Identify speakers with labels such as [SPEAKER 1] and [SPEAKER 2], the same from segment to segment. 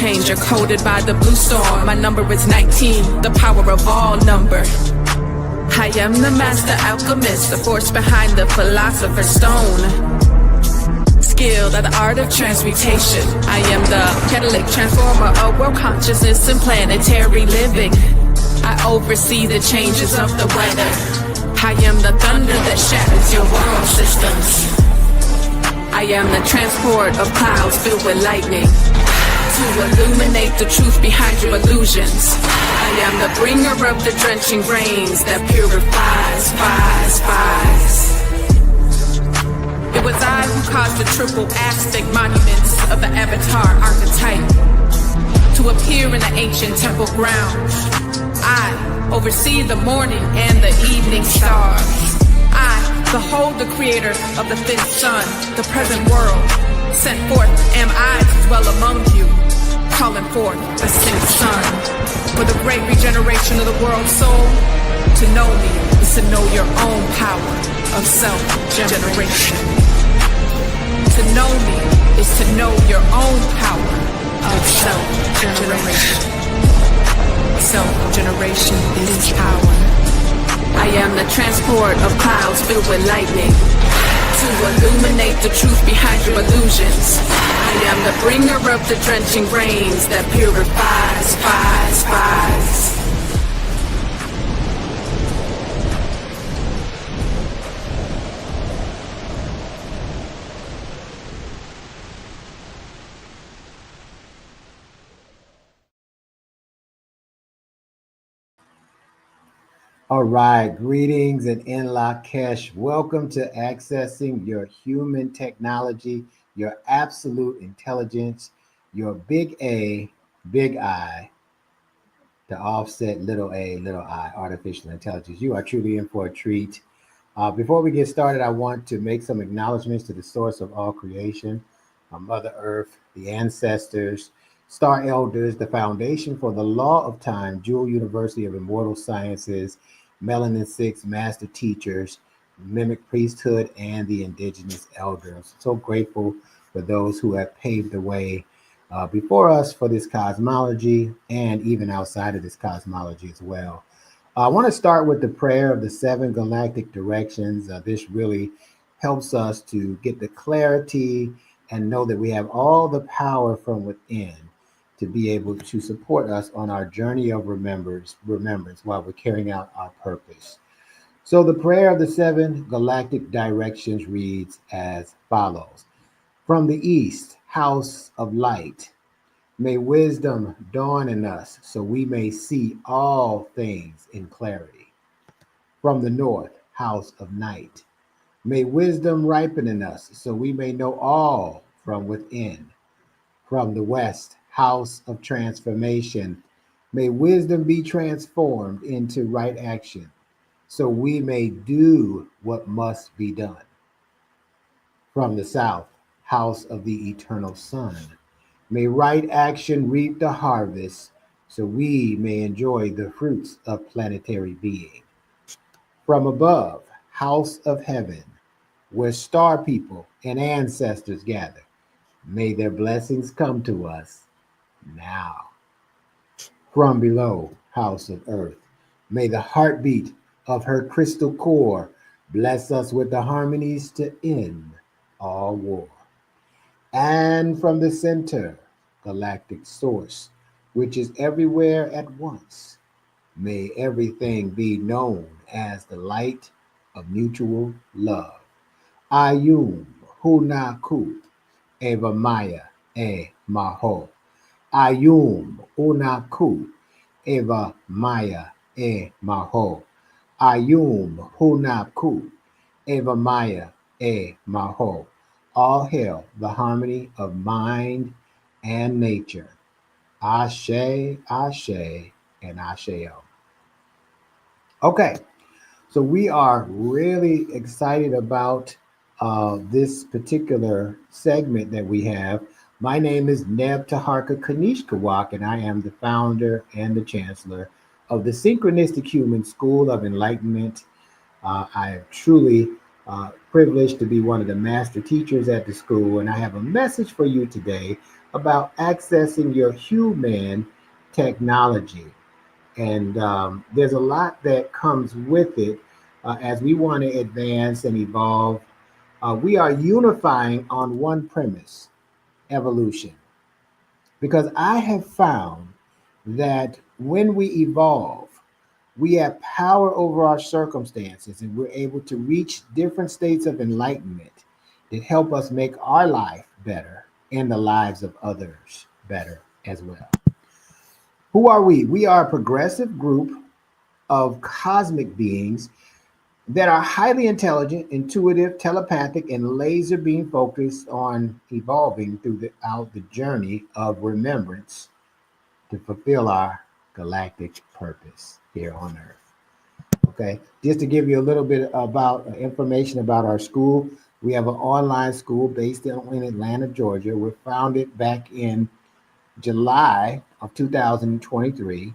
[SPEAKER 1] changer, coded by the blue storm. My number is 19, the power of all number. I am the master alchemist, the force behind the philosopher's stone. Skilled at the art of transmutation. I am the catalytic transformer of world consciousness and planetary living. I oversee the changes of the weather. I am the thunder that shatters your world systems. I am the transport of clouds filled with lightning to illuminate the truth behind your illusions. I am the bringer of the drenching rains that purifies, It was I who caused the triple Aztec monuments of the Avatar archetype to appear in the ancient temple grounds. I oversee the morning and the evening stars. I behold the creator of the fifth sun, the present world. Sent forth am I to dwell among you, calling forth the sixth sun. For the great regeneration of the world's soul, to know me is to know your own power of self-generation. To know me is to know your own power of self-generation. Self-generation is power. I am the transport of clouds filled with lightning to illuminate the truth behind your illusions. I am the bringer of the drenching rains that purifies.
[SPEAKER 2] All right, greetings and in Lak'ech. Welcome to accessing your human technology, your absolute intelligence, your big A, big I, to offset little a, little I, artificial intelligence. You are truly in for a treat. Before we get started, I want to make some acknowledgments to the source of all creation, Mother Earth, the ancestors, star elders, the foundation for the law of time, Jewel University of Immortal Sciences, Melanin 6 master teachers, Mimic Priesthood, and the indigenous elders. So grateful for those who have paved the way before us for this cosmology and even outside of this cosmology as well. I want to start with the prayer of the 7 galactic directions. This really helps us to get the clarity and know that we have all the power from within to be able to support us on our journey of remembrance while we're carrying out our purpose. So the prayer of the 7 galactic directions reads as follows. From the east, house of light, may wisdom dawn in us so we may see all things in clarity. From the north, house of night, may wisdom ripen in us so we may know all from within. From the west, house of transformation, may wisdom be transformed into right action so we may do what must be done. From the south, house of the eternal sun, may right action reap the harvest so we may enjoy the fruits of planetary being. From above, house of heaven, where star people and ancestors gather, may their blessings come to us now. From below, house of earth, may the heartbeat of her crystal core bless us with the harmonies to end all war. And from the center, galactic source, which is everywhere at once, may everything be known as the light of mutual love. Ayum Hunaku Eva Maya E Maho. Ayum Unaku Eva Maya E Maho. Ayum Hunaku Eva Maya E Maho. All hail the harmony of mind and nature. Ashe, Ashe, and Asheo. Okay, so we are really excited about this particular segment that we have. My name is Neb Teharka Kin, and I am the founder and the chancellor of the Synchronistic Human School of Enlightenment. I am truly privileged to be one of the master teachers at the school, and I have a message for you today about accessing your human technology. And there's a lot that comes with it as we want to advance and evolve. We are unifying on one premise: evolution. Because I have found that when we evolve, we have power over our circumstances and we're able to reach different states of enlightenment that help us make our life better and the lives of others better as well. Who are we? We are a progressive group of cosmic beings that are highly intelligent, intuitive, telepathic, and laser beam focused on evolving throughout the journey of remembrance to fulfill our galactic purpose here on Earth. Okay, just to give you a little bit about information about our school, we have an online school based in Atlanta, Georgia. We're founded back in July of 2023,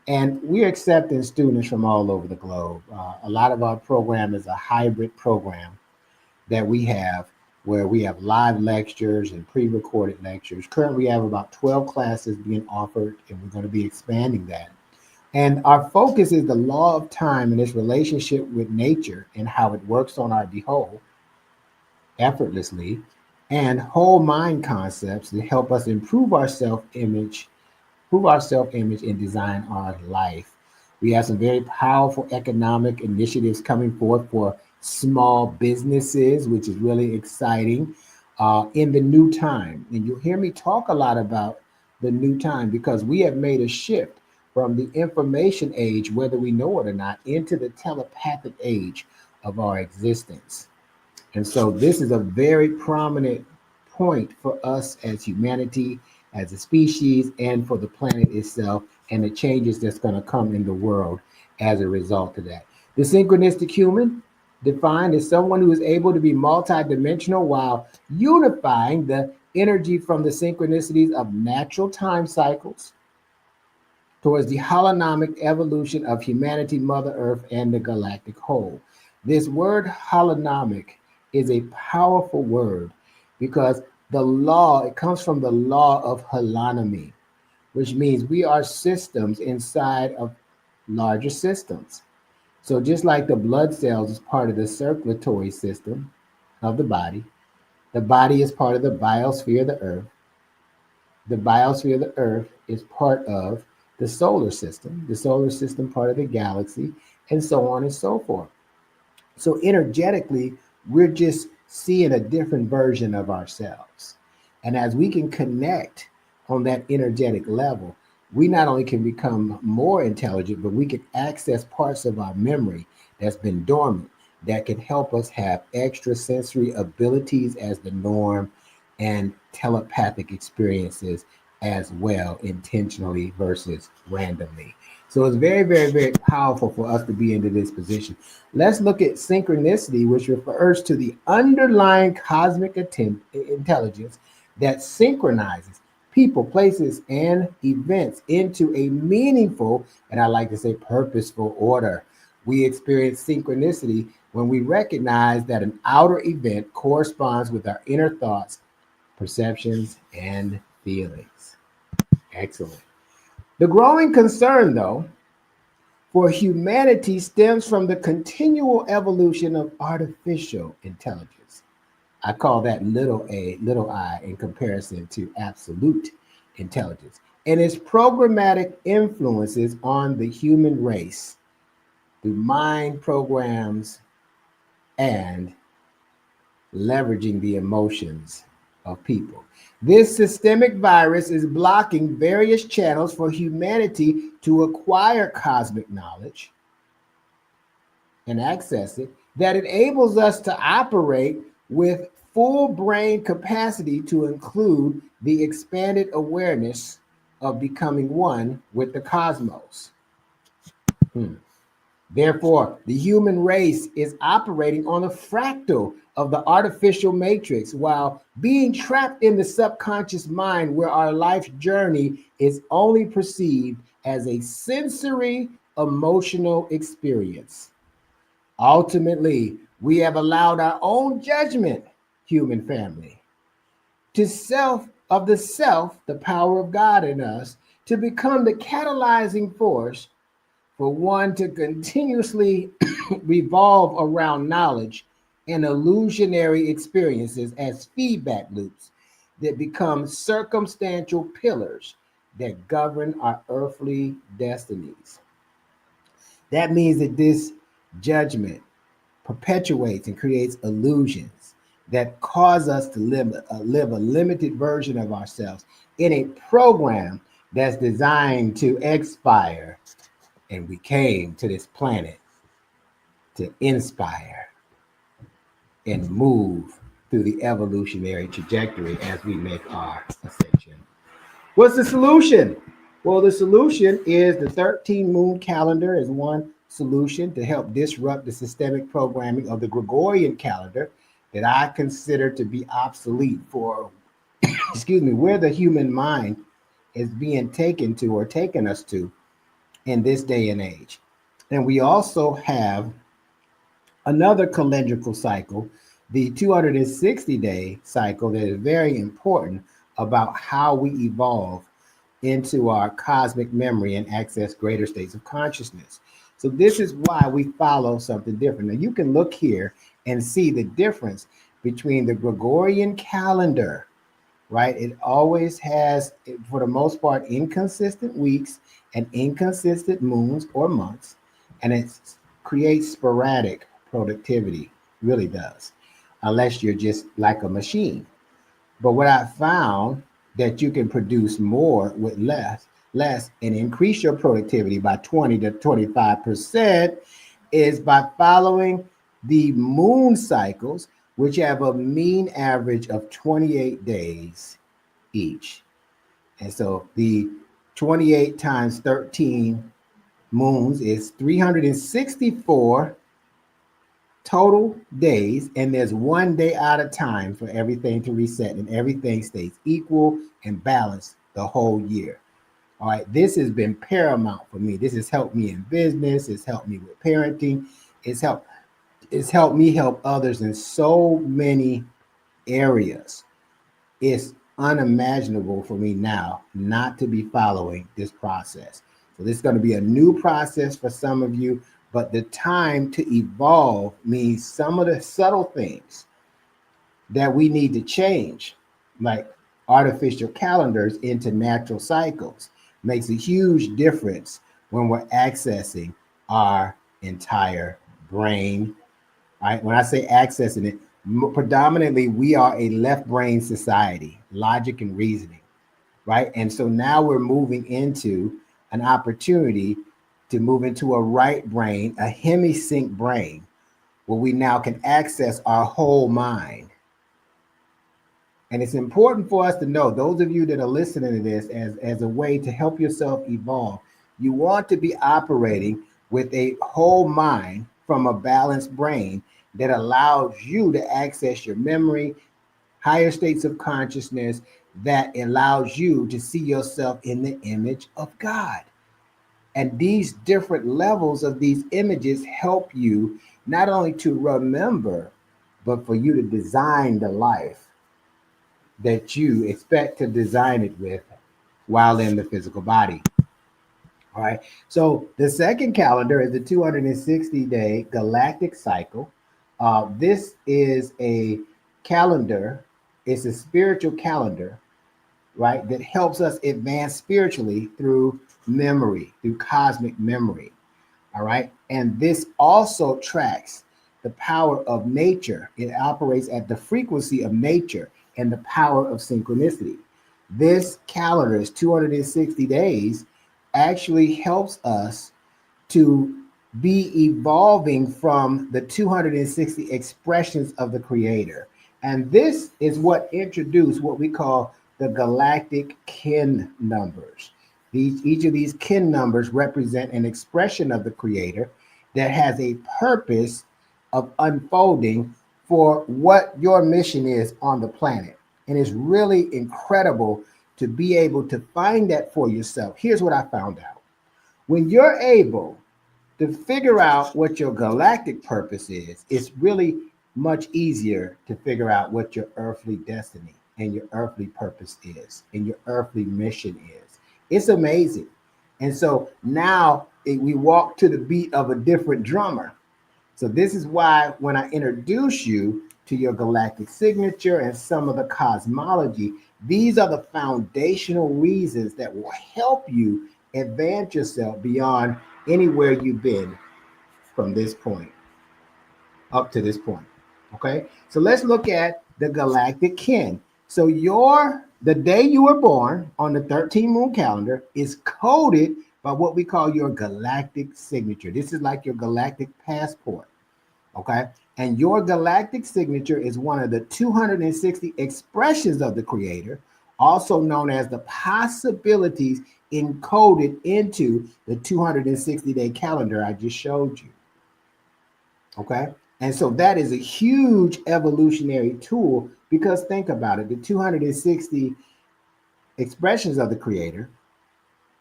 [SPEAKER 2] and we're accepting students from all over the globe. A lot of our program is a hybrid program that we have where we have live lectures and pre-recorded lectures. Currently, we have about 12 classes being offered, and we're going to be expanding that. And our focus is the law of time and its relationship with nature and how it works on our behold effortlessly, and whole mind concepts that help us improve our self-image and design our life. We have some very powerful economic initiatives coming forth for small businesses, which is really exciting in the new time. And you'll hear me talk a lot about the new time because we have made a shift from the information age, whether we know it or not, into the telepathic age of our existence. And so this is a very prominent point for us as humanity, as a species, and for the planet itself, and the changes that's going to come in the world as a result of that. The synchronistic human, defined as someone who is able to be multidimensional while unifying the energy from the synchronicities of natural time cycles towards the holonomic evolution of humanity, Mother Earth, and the galactic whole. This word holonomic is a powerful word because it comes from the law of holonomy, which means we are systems inside of larger systems. So just like the blood cells is part of the circulatory system of the body is part of the biosphere of the earth. The biosphere of the earth is part of the solar system part of the galaxy, and so on and so forth. So energetically, we're just seeing a different version of ourselves. And as we can connect on that energetic level, we not only can become more intelligent, but we can access parts of our memory that's been dormant that can help us have extrasensory abilities as the norm and telepathic experiences as well, intentionally versus randomly. So it's very, very, very powerful for us to be into this position. Let's look at synchronicity, which refers to the underlying cosmic intelligence that synchronizes people, places, and events into a meaningful, and I like to say purposeful order. We experience synchronicity when we recognize that an outer event corresponds with our inner thoughts, perceptions, and feelings. Excellent. The growing concern, though, for humanity stems from the continual evolution of artificial intelligence. I call that little I in comparison to absolute intelligence, and its programmatic influences on the human race through mind programs and leveraging the emotions of people. This systemic virus is blocking various channels for humanity to acquire cosmic knowledge and access it that enables us to operate with full brain capacity to include the expanded awareness of becoming one with the cosmos. Therefore, the human race is operating on a fractal of the artificial matrix while being trapped in the subconscious mind where our life journey is only perceived as a sensory emotional experience. Ultimately, we have allowed our own judgment, human family, to of the self, the power of God in us, to become the catalyzing force for one to continuously revolve around knowledge and illusionary experiences as feedback loops that become circumstantial pillars that govern our earthly destinies. That means that this judgment perpetuates and creates illusions that cause us to live a limited version of ourselves in a program that's designed to expire. And we came to this planet to inspire and move through the evolutionary trajectory as we make our ascension. What's the solution? Well, the solution is the 13 moon calendar is one solution to help disrupt the systemic programming of the Gregorian calendar that I consider to be obsolete for, excuse me, where the human mind is being taken to or taken us to in this day and age. And we also have another calendrical cycle, the 260-day cycle, that is very important about how we evolve into our cosmic memory and access greater states of consciousness. So this is why we follow something different. Now you can look here and see the difference between the Gregorian calendar, right? It always has, for the most part, inconsistent weeks and inconsistent moons or months, and it creates sporadic productivity, really does, unless you're just like a machine. But what I found that you can produce more with less, and increase your productivity by 20 to 25% is by following the moon cycles, which have a mean average of 28 days each. And so the 28 times 13 moons is 364 total days, and there's 1 day at a time for everything to reset, and everything stays equal and balanced the whole year. All right, this has been paramount for me. This has helped me in business. It's helped me with parenting. It's helped me help others in so many areas. It's unimaginable for me now not to be following this process. So this is going to be a new process for some of you, but the time to evolve means some of the subtle things that we need to change, like artificial calendars into natural cycles, makes a huge difference when we're accessing our entire brain. All right, when I say accessing it, predominantly we are a left brain society, logic and reasoning, right? And so now we're moving into an opportunity to move into a right brain, a hemisync brain, where we now can access our whole mind. And it's important for us to know, those of you that are listening to this as a way to help yourself evolve, you want to be operating with a whole mind from a balanced brain that allows you to access your memory, higher states of consciousness, that allows you to see yourself in the image of God. And these different levels of these images help you not only to remember, but for you to design the life that you expect to design it with while in the physical body. All right. So the second calendar is the 260-day galactic cycle. This is a calendar. It's a spiritual calendar, right, that helps us advance spiritually through memory, through cosmic memory. All right. And this also tracks the power of nature. It operates at the frequency of nature and the power of synchronicity. This calendar is 260 days, actually helps us to be evolving from the 260 expressions of the Creator. And this is what introduced what we call the Galactic Kin numbers. Each of these kin numbers represent an expression of the Creator that has a purpose of unfolding for what your mission is on the planet. And it's really incredible to be able to find that for yourself. Here's what I found out. When you're able to figure out what your galactic purpose is, it's really much easier to figure out what your earthly destiny and your earthly purpose is, and your earthly mission is. It's amazing. And so now we walk to the beat of a different drummer. So this is why when I introduce you to your galactic signature and some of the cosmology, these are the foundational reasons that will help you advance yourself beyond anywhere you've been from this point up to this point. Okay, so let's look at the galactic kin. So the day you were born on the 13 moon calendar is coded by what we call your galactic signature. This is like your galactic passport. Okay, and your galactic signature is one of the 260 expressions of the creator, also known as the possibilities encoded into the 260-day calendar I just showed you. Okay, and so that is a huge evolutionary tool, because think about it, the 260 expressions of the creator,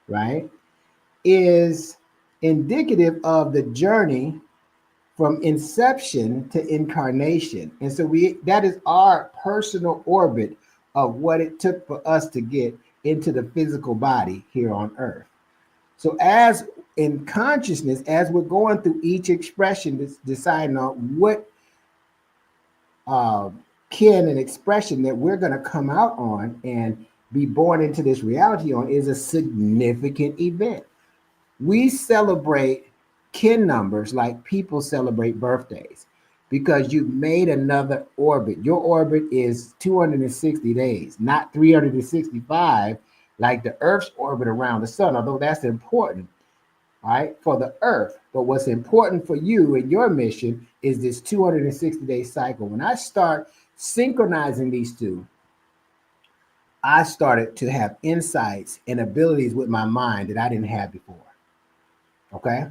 [SPEAKER 2] right, is indicative of the journey from inception to incarnation. And so that is our personal orbit of what it took for us to get into the physical body here on earth. So as in consciousness, as we're going through each expression, deciding on what kin and expression that we're going to come out on and be born into this reality on, is a significant event. We celebrate kin numbers like people celebrate birthdays, because you've made another orbit. Your orbit is 260 days, not 365 like the Earth's orbit around the sun, although that's important, right, for the Earth. But what's important for you and your mission is this 260-day cycle. When I start synchronizing these two, I started to have insights and abilities with my mind that I didn't have before. Okay?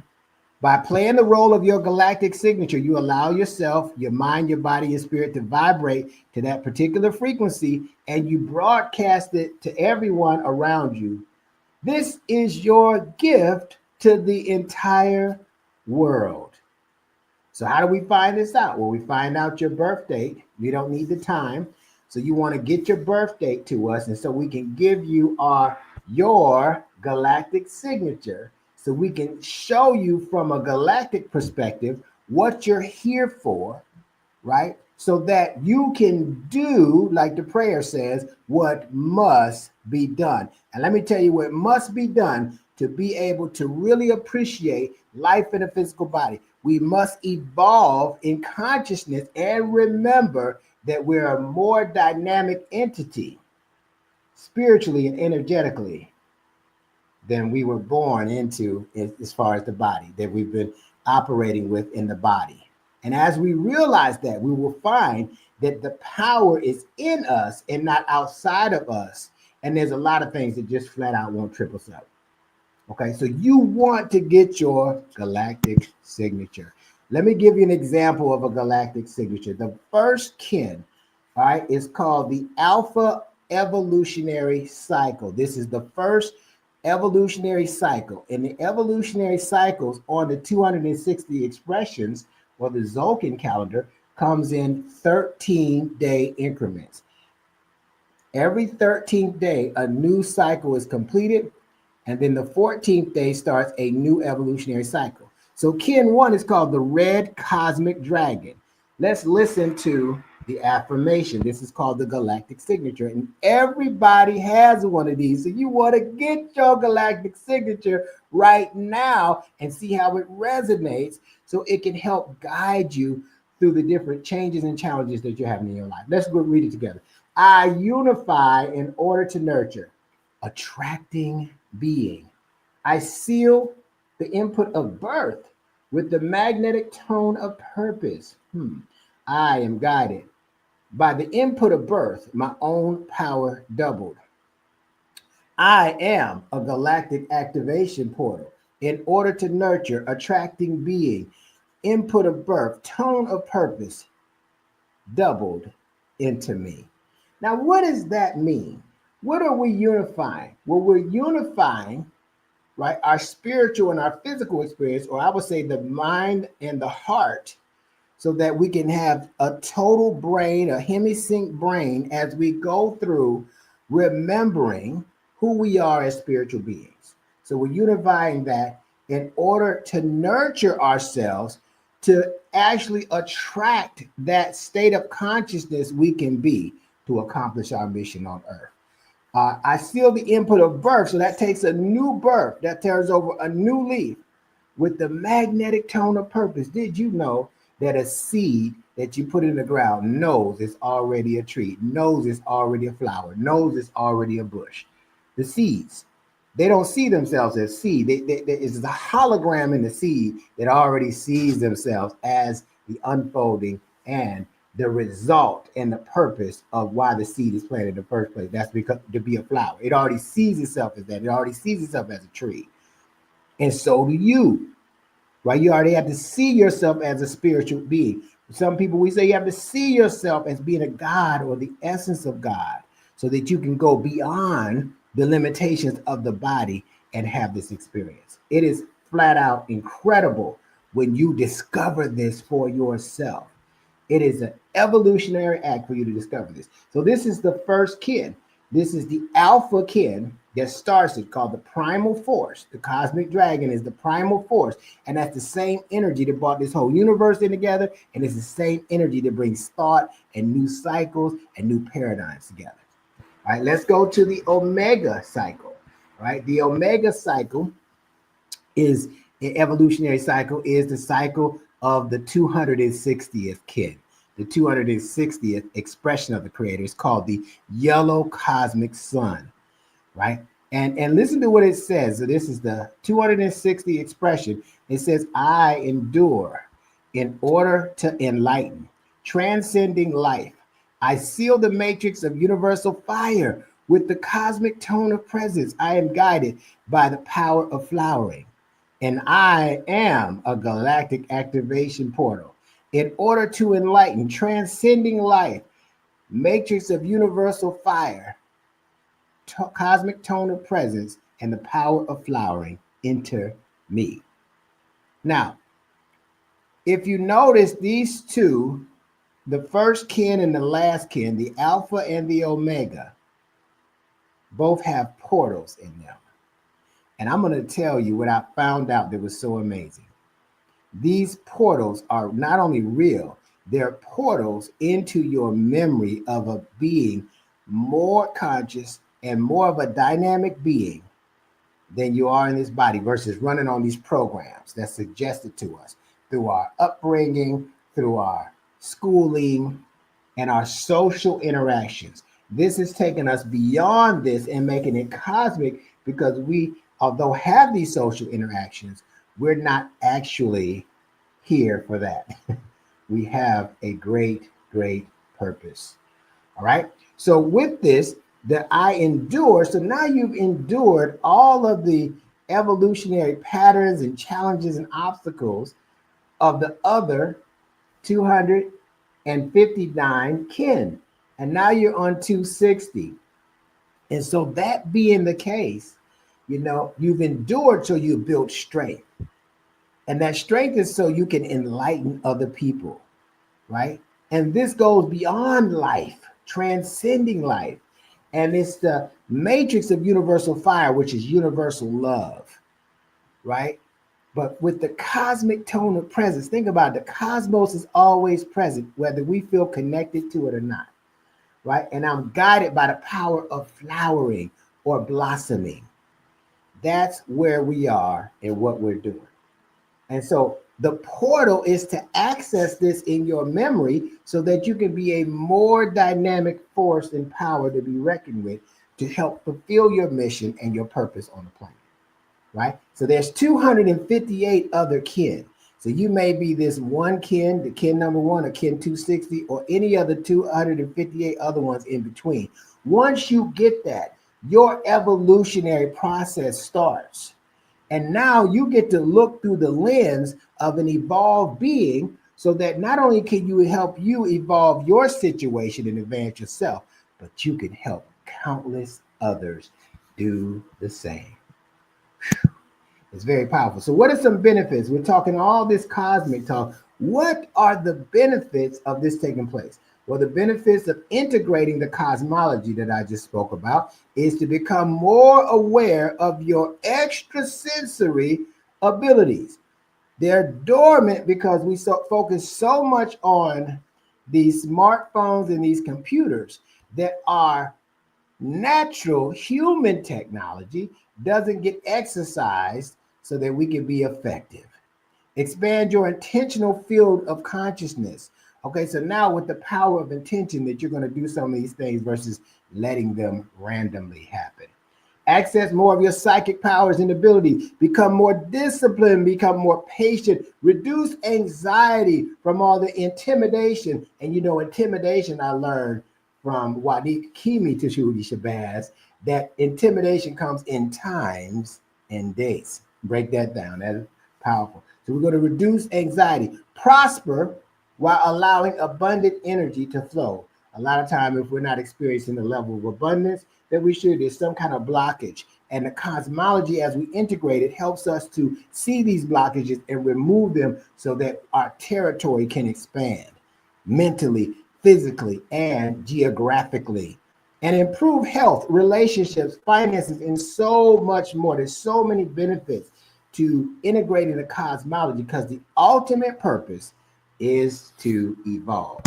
[SPEAKER 2] By playing the role of your galactic signature, you allow yourself, your mind, your body, your spirit to vibrate to that particular frequency, and you broadcast it to everyone around you. This is your gift to the entire world. So how do we find this out? Well, we find out your birth date. We don't need the time. So you want to get your birth date to us, and so we can give you your galactic signature, so we can show you from a galactic perspective what you're here for, right? So that you can do, like the prayer says, what must be done. And let me tell you what must be done to be able to really appreciate life in a physical body. We must evolve in consciousness and remember that we're a more dynamic entity, spiritually and energetically, than we were born into, as far as the body that we've been operating with in the body. And as we realize that, we will find that the power is in us and not outside of us. And there's a lot of things that just flat out won't trip us up. Okay, so you want to get your galactic signature. Let me give you an example of a galactic signature. The first kin, all right, is called the Alpha evolutionary cycle. This is the first evolutionary cycle. And the evolutionary cycles on the 260 expressions, or the Tzolk'in calendar, comes in 13-day increments. Every 13th day, a new cycle is completed, and then the 14th day starts a new evolutionary cycle. So kin 1 is called the red cosmic dragon. Let's listen to the affirmation. This is called the galactic signature, and everybody has one of these. So you want to get your galactic signature right now and see how it resonates, so it can help guide you through the different changes and challenges that you're having in your life. Let's go read it together. I unify in order to nurture, attracting being. I seal the input of birth with the magnetic tone of purpose. I am guided by the input of birth, my own power doubled. I am a galactic activation portal in order to nurture, attracting being, input of birth, tone of purpose doubled into me. Now, what does that mean? What are we unifying? Well, we're unifying, right, our spiritual and our physical experience, or I would say the mind and the heart, so that we can have a total brain, a hemisync brain, as we go through remembering who we are as spiritual beings. So we're unifying that in order to nurture ourselves to actually attract that state of consciousness we can be to accomplish our mission on earth. I seal the input of birth, so that takes a new birth, that tears over a new leaf with the magnetic tone of purpose. Did you know that a seed that you put in the ground knows it's already a tree, knows it's already a flower, knows it's already a bush? The seeds, they don't see themselves as seed. It's the hologram in the seed that already sees themselves as the unfolding and the result and the purpose of why the seed is planted in the first place. That's because to be a flower. It already sees itself as that. It already sees itself as a tree. And so do you, right? You already have to see yourself as a spiritual being. Some people, we say you have to see yourself as being a God or the essence of God so that you can go beyond the limitations of the body and have this experience. It is flat out incredible when you discover this for yourself. It is an evolutionary act for you to discover this. So this is the first kin. This is the alpha kin that starts it, called the primal force. The cosmic dragon is the primal force. And that's the same energy that brought this whole universe in together. And it's the same energy that brings thought and new cycles and new paradigms together. All right, let's go to the omega cycle. All right, the omega cycle is an evolutionary cycle, is the cycle of the 260th kin. The 260th expression of the creator is called the yellow cosmic sun, right? And listen to what it says. So this is the 260 expression. It says, I endure in order to enlighten, transcending life. I seal the matrix of universal fire with the cosmic tone of presence. I am guided by the power of flowering. And I am a galactic activation portal. In order to enlighten, transcending life, matrix of universal fire, cosmic tone of presence, and the power of flowering, enter me. Now, if you notice these two, the first kin and the last kin, the alpha and the omega, both have portals in them. And I'm going to tell you what I found out that was so amazing. These portals are not only real, they're portals into your memory of a being more conscious and more of a dynamic being than you are in this body versus running on these programs that's suggested to us through our upbringing, through our schooling, and our social interactions. This has taken us beyond this and making it cosmic because we, although have these social interactions, we're not actually here for that. We have a great, great purpose. All right. So with this, that I endure, so now you've endured all of the evolutionary patterns and challenges and obstacles of the other 259 kin. And now you're on 260. And so that being the case, you know, you've endured so you built strength. And that strength is so you can enlighten other people, right? And this goes beyond life, transcending life. And it's the matrix of universal fire, which is universal love, right? But with the cosmic tone of presence, think about it, the cosmos is always present, whether we feel connected to it or not, right? And I'm guided by the power of flowering or blossoming. That's where we are and what we're doing. And so the portal is to access this in your memory so that you can be a more dynamic force and power to be reckoned with to help fulfill your mission and your purpose on the planet, right? So there's 258 other kin. So you may be this one kin, the kin number one, or kin 260, or any other 258 other ones in between. Once you get that, your evolutionary process starts. And now you get to look through the lens of an evolved being so that not only can you help you evolve your situation and advance yourself, but you can help countless others do the same. It's very powerful. So what are some benefits? We're talking all this cosmic talk. What are the benefits of this taking place? Well, the benefits of integrating the cosmology that I just spoke about is to become more aware of your extrasensory abilities. They're dormant because we focus so much on these smartphones and these computers that our natural human technology doesn't get exercised so that we can be effective. Expand your intentional field of consciousness. Okay, so now with the power of intention that you're going to do some of these things versus letting them randomly happen. Access more of your psychic powers and abilities. Become more disciplined, become more patient, reduce anxiety from all the intimidation. And intimidation I learned from Wanique Kimi Tashudi Shabazz, that intimidation comes in times and days. Break that down. That is powerful. So we're going to reduce anxiety, prosper while allowing abundant energy to flow. A lot of time, if we're not experiencing the level of abundance that we should, there's some kind of blockage. And the cosmology, as we integrate it, helps us to see these blockages and remove them so that our territory can expand mentally, physically, and geographically, and improve health, relationships, finances, and so much more. There's so many benefits to integrating the cosmology because the ultimate purpose is to evolve.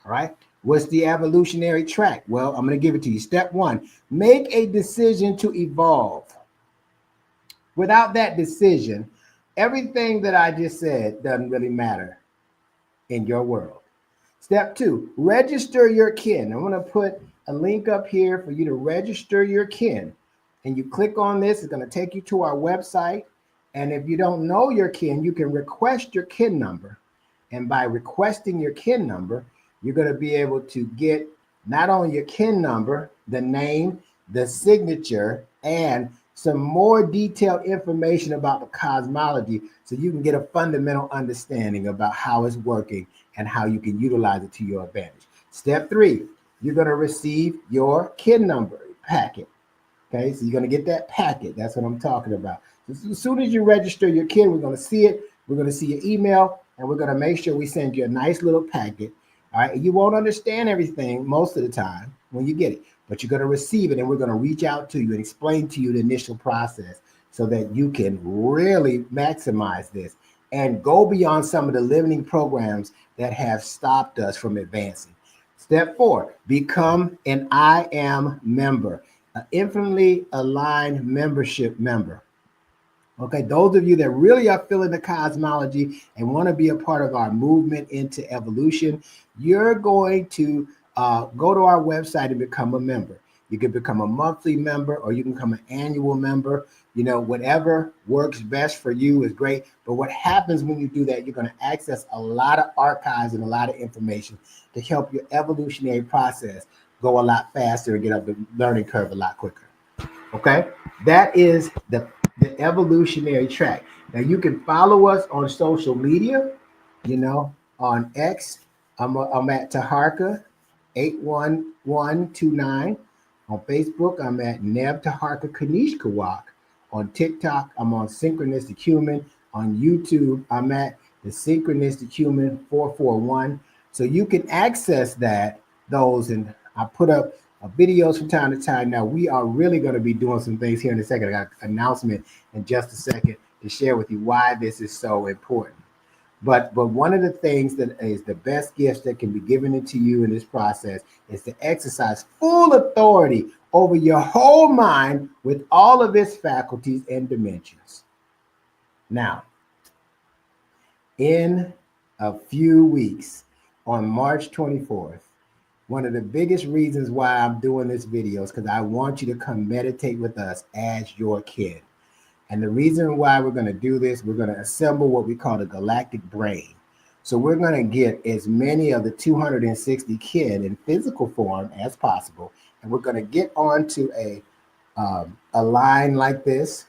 [SPEAKER 2] All right. What's the evolutionary track? Well, I'm going to give it to you. Step one, make a decision to evolve. Without that decision, everything that I just said doesn't really matter in your world. Step two, register your kin. I'm going to put a link up here for you to register your kin. And you click on this, it's going to take you to our website. And if you don't know your kin, you can request your kin number. And by requesting your kin number, you're going to be able to get not only your kin number, the name, the signature, and some more detailed information about the cosmology so you can get a fundamental understanding about how it's working and how you can utilize it to your advantage. Step three, you're going to receive your kin number packet. Okay, so you're going to get that packet. That's what I'm talking about. As soon as you register your kin, we're going to see it. We're going to see your email, and we're going to make sure we send you a nice little packet. All right, you won't understand everything most of the time when you get it, but you're going to receive it, and we're going to reach out to you and explain to you the initial process so that you can really maximize this and go beyond some of the limiting programs that have stopped us from advancing. Step four, become an I Am member, an infinitely aligned membership member. Okay, those of you that really are feeling the cosmology and want to be a part of our movement into evolution, you're going to go to our website and become a member. You can become a monthly member or you can become an annual member. Whatever works best for you is great. But what happens when you do that, you're going to access a lot of archives and a lot of information to help your evolutionary process go a lot faster and get up the learning curve a lot quicker. Okay, that is the evolutionary track. Now you can follow us on social media, on X. I'm at Teharka 81129. On Facebook, I'm at Neb Teharka Kin. On TikTok, I'm on Synchronistic Human. On YouTube, I'm at the Synchronistic Human 441. So you can access those, and I put up videos from time to time. Now we are really going to be doing some things here in a second. I got an announcement in just a second to share with you why this is so important. But one of the things that is the best gifts that can be given into you in this process is to exercise full authority over your whole mind with all of its faculties and dimensions. Now, in a few weeks, on March 24th, one of the biggest reasons why I'm doing this video is because I want you to come meditate with us as your kin. And the reason why we're going to do this, we're going to assemble what we call the galactic brain. So we're going to get as many of the 260 kin in physical form as possible. And we're going to get onto a line like this.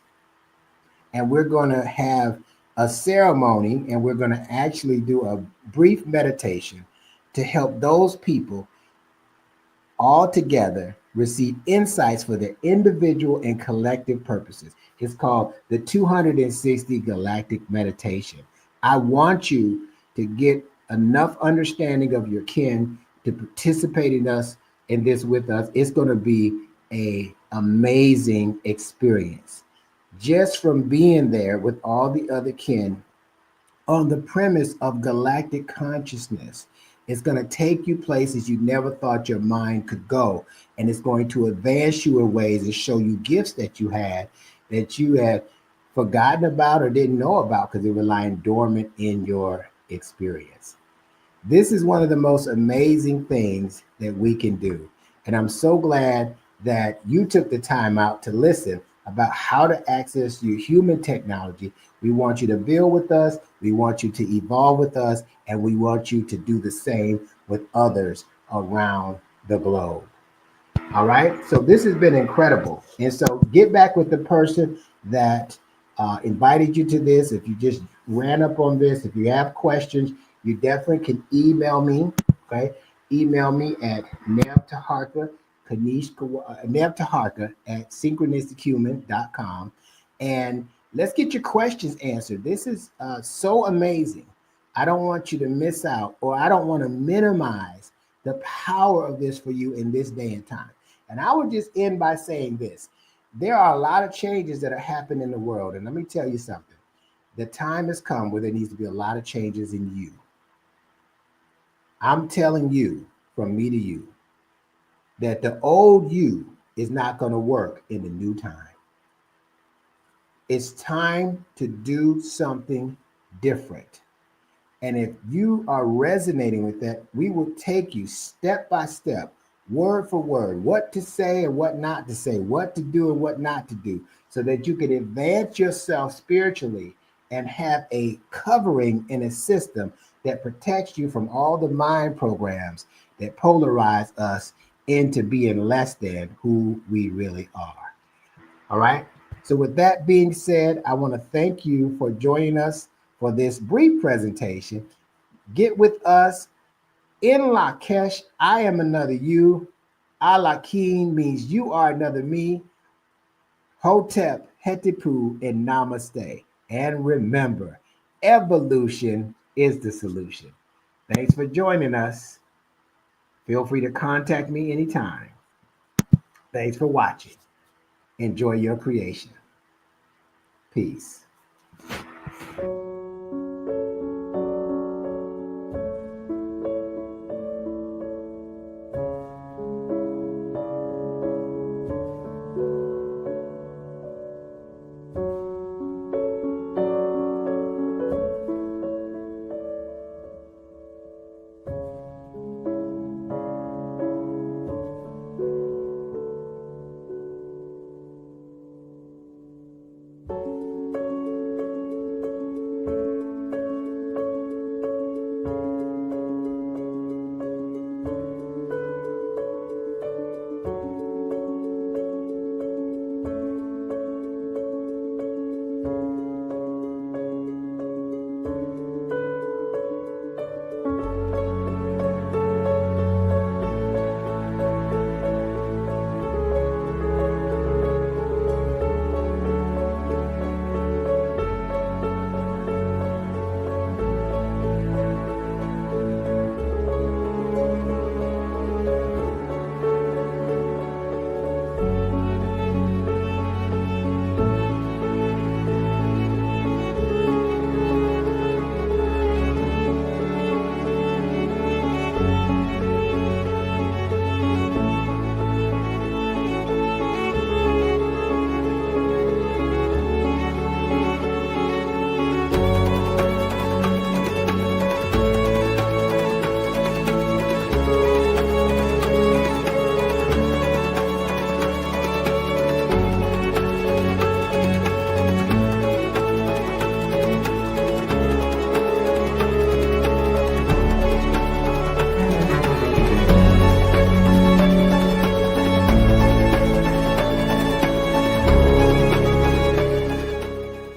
[SPEAKER 2] And we're going to have a ceremony, and we're going to actually do a brief meditation to help those people all together receive insights for their individual and collective purposes. It's called the 260 Galactic Meditation. I want you to get enough understanding of your kin to participate in this with us, it's going to be a amazing experience. Just from being there with all the other kin on the premise of galactic consciousness. It's going to take you places you never thought your mind could go. And it's going to advance you in ways and show you gifts that you had forgotten about or didn't know about because they were lying dormant in your experience. This is one of the most amazing things that we can do. And I'm so glad that you took the time out to listen about how to access your human technology. We want you to build with us, we want you to evolve with us, and we want you to do the same with others around the globe. All right. So this has been incredible. And so get back with the person that invited you to this. If you just ran up on this, if you have questions, you definitely can email me. Okay. Email me at Neb Teharka, Neb Teharka at synchronistichuman.com. And let's get your questions answered. This is so amazing. I don't want you to miss out, or I don't want to minimize the power of this for you in this day and time. And I would just end by saying this. There are a lot of changes that are happening in the world. And let me tell you something. The time has come where there needs to be a lot of changes in you. I'm telling you, from me to you, that the old you is not going to work in the new time. It's time to do something different. And if you are resonating with that, we will take you step by step, word for word, what to say and what not to say, what to do and what not to do, so that you can advance yourself spiritually and have a covering in a system that protects you from all the mind programs that polarize us into being less than who we really are. All right. So with that being said, I want to thank you for joining us for this brief presentation. Get with us in Lak'ech. I am another you. Ala K'in means you are another me. Hotep, Hetipu, and Namaste. And remember, evolution is the solution. Thanks for joining us. Feel free to contact me anytime. Thanks for watching. Enjoy your creation. Peace.